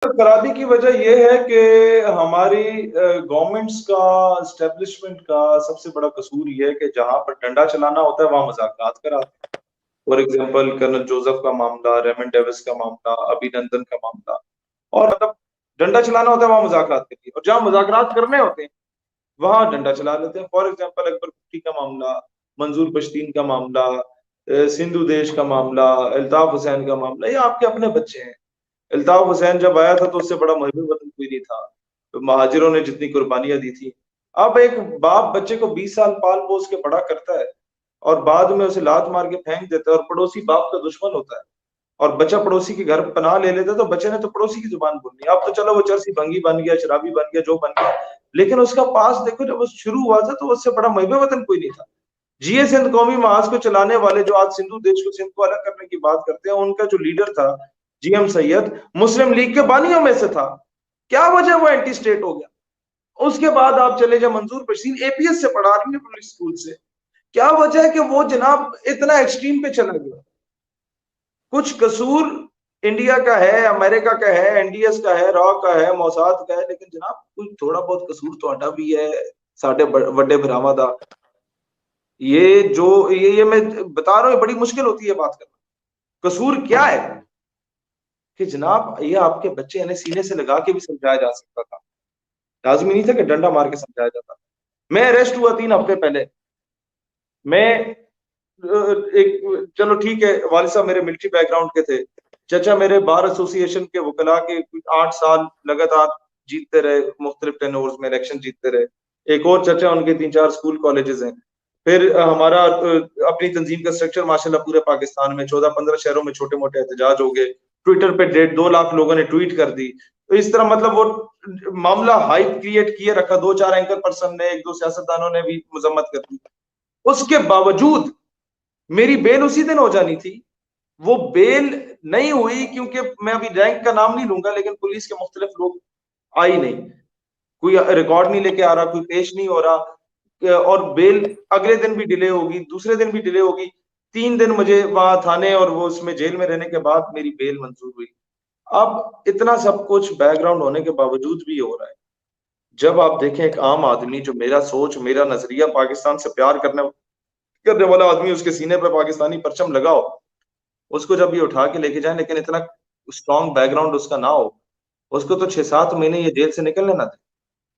खराबी की वजह यह है कि हमारी गवर्नमेंट्स का, एस्टेब्लिशमेंट का सबसे बड़ा कसूर यह है कि जहां पर डंडा चलाना होता है वहां मजाकरात कराते हैं। फॉर एग्जाम्पल कर्नल जोसेफ का मामला, रेमंड डेविस का मामला, अभिनंदन का मामला। और मतलब डंडा चलाना होता है वहां मजाकरात करती है, और जहां मजाकरात करने होते हैं वहां डंडा चला लेते हैं। फॉर एग्जाम्पल अकबर कुट्टी का मामला, मंजूर पश्तीन का मामला, सिंधु देश का मामला, अल्ताफ हुसैन का मामला, ये आपके अपने बच्चे हैं। अल्ताफ हुसैन जब आया था तो उससे बड़ा महबूब वतन कोई नहीं था, तो महाजिरों ने जितनी कुर्बानियां दी थी। अब एक बाप बच्चे को 20 साल पाल पोस के बड़ा करता है और बाद में उसे लात मार के फेंक देता है, और पड़ोसी बाप का दुश्मन होता है, और बच्चा पड़ोसी के घर पनाह ले लेता है, तो बच्चे ने तो पड़ोसी की जुबान बोलनी है। अब तो चलो वो चरसी भंगी बन गया, शराबी बन गया, जो बन गया, लेकिन उसका पास देखो, जब वो शुरू हुआ था तो उससे बड़ा महबूब वतन कोई नहीं था। जीए सिंध कौमी महाज को चलाने वाले जो आज सिंधु देश को, सिंध को अलग करने की बात करते हैं, उनका जो लीडर था जीएम सैयद, मुस्लिम लीग के बानियों में से था। क्या वजह वो एंटी स्टेट हो गया? उसके बाद आप चले जाए, मंजूर बशीर एपीएस से पढ़ा रही है पब्लिक स्कूल से, क्या वजह है कि वो जनाब इतना एक्सट्रीम पे चला गया? कुछ कसूर इंडिया का है, अमेरिका का है, एनडीएस का है, रॉ का है, मोसाद का है, लेकिन जनाब कुछ थोड़ा बहुत कसूर तो आटा भी है साढ़े बड़े भरावा दा। ये जो ये मैं बता रहा हूँ, बड़ी मुश्किल होती है बात करना। कसूर क्या है कि जनाब ये आपके बच्चे, यानी सीने से लगा के भी समझाया जा सकता था, लाजमी नहीं था कि डंडा मार के समझाया जाता। मैं अरेस्ट हुआ 3 हफ्ते पहले। मैं एक, चलो ठीक है, वालिद साहब मेरे मिलिट्री बैकग्राउंड के थे, चचा मेरे बार एसोसिएशन के वकला के 8 साल लगातार जीतते रहे, मुख्तलिफ टेनोर्स में इलेक्शन जीतते रहे। एक और चचा, उनके 3-4 स्कूल कॉलेजेस हैं। फिर हमारा अपनी तंजीम का स्ट्रक्चर माशाल्लाह पूरे पाकिस्तान में 14-15 शहरों में छोटे मोटे एहतजाज हो गए। ट्विटर पे 1.5-2 लाख लोगों ने ट्वीट कर दी। तो इस तरह मतलब वो मामला हाइप क्रिएट किए रखा, 2-4 एंकर पर्सन ने, 1-2 सियासतदानों ने भी मजम्मत कर दी। उसके बावजूद मेरी बेल उसी दिन हो जानी थी। वो बेल नहीं हुई क्योंकि मैं अभी रैंक का नाम नहीं लूंगा, लेकिन पुलिस के मुख्तलिफ लोग आई नहीं, कोई रिकॉर्ड नहीं लेके आ रहा, कोई पेश नहीं हो रहा, और बेल अगले दिन भी डिले होगी, दूसरे दिन भी डिले होगी। 3 दिन मुझे वहां थाने और वो उसमें जेल में रहने के बाद मेरी बेल मंजूर हुई। अब इतना सब कुछ बैकग्राउंड होने के बावजूद भी हो रहा है। जब आप देखें एक आम आदमी, जो मेरा सोच, मेरा नजरिया, पाकिस्तान से प्यार करने करने वाला आदमी, उसके सीने पर पाकिस्तानी परचम लगाओ, उसको जब ये उठा के लेके जाए, लेकिन इतना स्ट्रॉन्ग बैकग्राउंड उसका ना हो, उसको तो 6-7 महीने ये जेल से निकलने ना दे,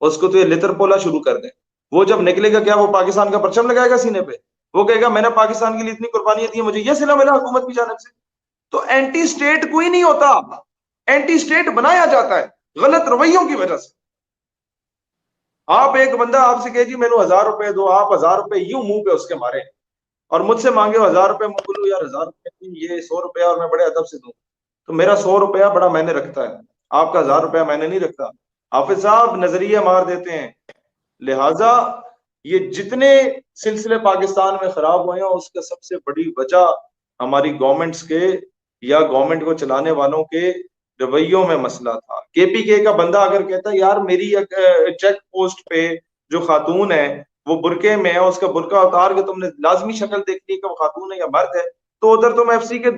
उसको तो ये लितर पोला शुरू कर दे। वो जब निकलेगा, क्या वो पाकिस्तान का परचम लगाएगा सीने पे? वो कहेगा मैंने पाकिस्तान के लिए इतनी कुर्बानियां दी, मुझे ये सिला मिला हुकूमत की जानब से। तो एंटी स्टेट कोई नहीं होता, एंटी स्टेट बनाया जाता है गलत रवैयों की वजह से। आप, एक बंदा आपसे कहे जी मैंने 1000 रुपए दो, आप 1000 रुपए यूं मुंह पे उसके मारे, और मुझसे मांगे 1000 रुपए, मैं बोलूं यार 1000 रुपए ये 100 रुपया, और मैं बड़े अदब से दूं, तो मेरा 100 रुपया बड़ा मैंने रखता है, आपका 1000 रुपया मैंने नहीं रखता। हाफिज साहब नजरिए मार देते हैं। लिहाजा ये जितने सिलसिले पाकिस्तान में खराब हुए हैं, उसका सबसे बड़ी वजह हमारी गवर्नमेंट्स के, या गवर्नमेंट को चलाने वालों के रवैयों में मसला था। केपीके का बंदा अगर कहता है यार मेरी चेक पोस्ट पे जो खातून है वो बुरके में है, उसका बुरका उतार के तुमने लाजमी शक्ल देखनी है कि वो खातून है या मर्द है, तो उधर तुम एफसी के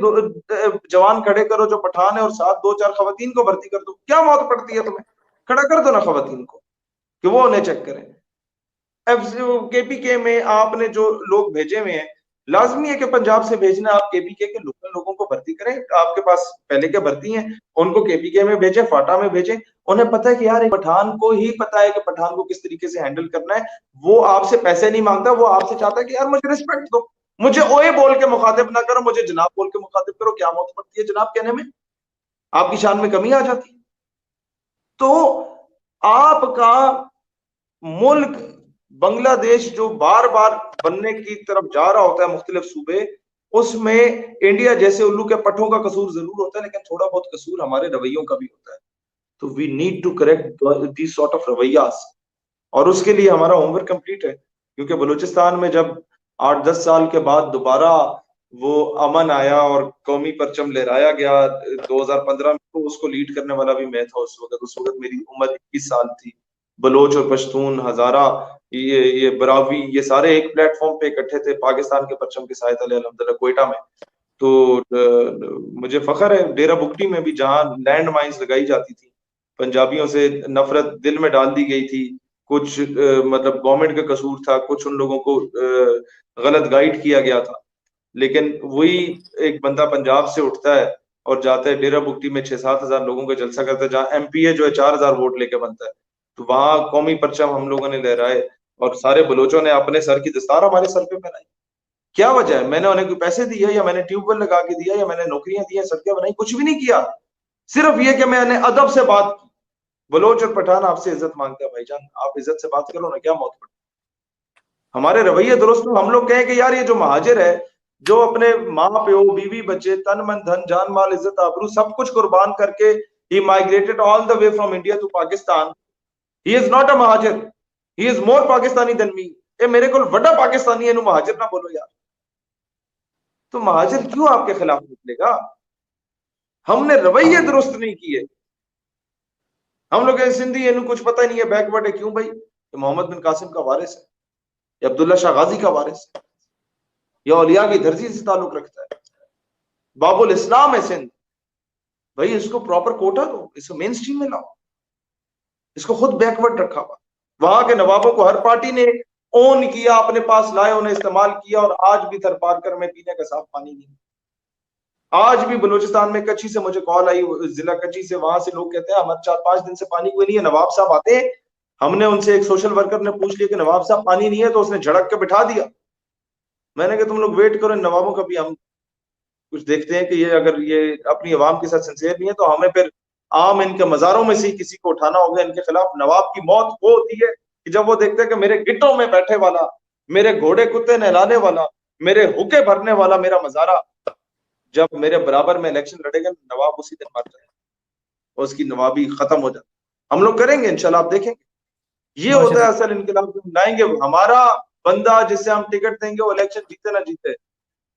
जवान खड़े करो जो पठान है, और साथ 2-4 खवातीन को भर्ती कर दो। क्या मौत पड़ती है तुम्हें? खड़ा कर दो ना खवातीन को कि वो उन्हें चेक करें। केपीके में आपने जो लोग भेजे हुए हैं, लाजमी है कि पंजाब से भेजना, आप केपीके के लोकल लोगों को भर्ती करें। आपके पास पहले के भर्ती हैं, उनको केपीके में भेजें, फाटा में भेजें। उन्हें पता है कि यार पठान को ही पता है कि पठान को किस तरीके से हैंडल करना है। वो आपसे पैसे नहीं मांगता, वो आपसे चाहता है कि यार मुझे रिस्पेक्ट दो, मुझे ओए बोल के मुखातिब ना करो, मुझे जनाब बोल के मुखातिब करो। क्या मौत पड़ती है जनाब कहने में? आपकी शान में कमी आ जाती है। तो आपका मुल्क बांग्लादेश जो बार बार बनने की तरफ जा रहा होता है, मुख्तलिफ सूबे, उसमें इंडिया जैसे उल्लू के पट्टों का कसूर जरूर होता है, लेकिन थोड़ा बहुत कसूर हमारे रवैयों का भी होता है। तो we need to correct this sort of रवैयास, और उसके लिए हमारा होमवर्क कंप्लीट है। क्योंकि बलूचिस्तान में जब 8-10 साल के बाद दोबारा वो अमन आया और कौमी परचम लहराया गया 2015 में, तो उसको लीड करने वाला भी मैं था उस वक्त मेरी उम्र 21 साल थी। बलोच और पश्तून, हजारा, ये बरावी, ये सारे एक प्लेटफॉर्म पे इकट्ठे थे पाकिस्तान के परचम के साय तले अल्हम्दुलिल्लाह कोयटा में। तो मुझे फख्र है डेरा बुगटी में भी, जहां लैंड माइंस लगाई जाती थी, पंजाबियों से नफरत दिल में डाल दी गई थी, कुछ मतलब गवर्नमेंट का कसूर था, कुछ उन लोगों को गलत गाइड किया गया था। लेकिन वही एक बंदा पंजाब से उठता है और जाता है डेरा बुगटी में 6-7 हजार लोगों का जलसा करता है, जहाँ एमपीए जो है 4 हजार वोट लेके बनता है, तो वहां कौमी परचम हम लोगों ने लहराए और सारे बलोचों ने अपने सर की दस्तार हमारे सर पे पहनाई। क्या वजह है? मैंने उन्हें कोई पैसे दिए, या मैंने ट्यूबवेल लगा के दिया, या मैंने नौकरियां दी, सड़कें बनाई? कुछ भी नहीं किया। सिर्फ ये कि मैंने अदब से बात की। बलोच और पठान आपसे इज्जत मांगता है भाईजान, आप इज्जत से बात करो ना, क्या मौत पड़ी? हमारे रवैये दुरुस्त हो। हम लोग कहें कि यार ये जो महाजिर है, जो अपने माँ प्यो बीवी बच्चे तन मन धन जान माल इज्जत आबरू सब कुछ कुर्बान करके he migrated all the way from India to Pakistan, he is not a mohajir, he is more Pakistani than me. ये मेरे को बड़ा पाकिस्तानी है, महाजिर ना बोलो यार। तो महाजिर क्यों आपके खिलाफ निकलेगा? हमने रवैये दुरुस्त नहीं किए। हम लोग सिंधी इन्हें कुछ पता ही नहीं है, बैकवर्ड है। क्यों भाई? ये मोहम्मद बिन कासिम का वारिस है, या अब्दुल्ला शाह गाजी का वारिस है, या औलिया की धरती से ताल्लुक रखता है, बाबुल इस्लाम है सिंध। भाई इसको प्रॉपर कोटा दो, इसको मेन स्ट्रीम में लाओ। इसको खुद बैकवर्ड रखा हुआ। वहां के नवाबों को हर पार्टी ने ओन किया, अपने पास लाए, उन्हें इस्तेमाल किया, और आज भी थरपारकर में पीने का साफ पानी नहीं। आज भी बलूचिस्तान में कच्ची से मुझे कॉल आई, जिला कच्ची से, वहां से लोग कहते हैं हमारे 4-5 दिन से पानी कोई नहीं है। नवाब साहब आते हैं, हमने उनसे, एक सोशल वर्कर ने पूछ लिया कि नवाब साहब पानी नहीं है, तो उसने झड़क के बिठा दिया। मैंने कहा तुम लोग वेट करो, नवाबों का भी हम कुछ देखते हैं कि ये अगर ये अपनी आवाम के साथ सिंसियर नहीं है, तो हमें फिर आम इनके मजारों में से किसी को उठाना होगा इनके खिलाफ। नवाब की मौत वो होती है कि जब वो देखते हैं कि मेरे गिट्टों में बैठे वाला, मेरे घोड़े कुत्ते नहलाने वाला, मेरे हुक्के भरने वाला मेरा मजारा जब मेरे बराबर में इलेक्शन लड़ेगा, नवाब उसी दिन मर जाए और उसकी नवाबी खत्म हो जाए। हम लोग करेंगे इंशाल्लाह, आप देखेंगे। ये होता है असल इनकलाब जो लाएंगे। हमारा बंदा जिससे हम टिकट देंगे, वो इलेक्शन जीते ना जीते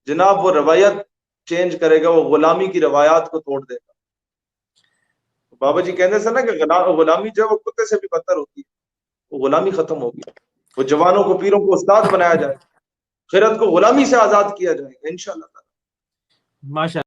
जनाब, वो रवायत चेंज करेगा, वो गुलामी की रवायात को तोड़ देगा। बाबा जी कहते थे ना कि गुलामी जो है वो कुत्ते से भी बदतर होती है। वो गुलामी खत्म होगी, वो जवानों को पीरों को उस्ताद बनाया जाए, खिरत को गुलामी से आजाद किया जाएगा इंशाल्लाह। माशा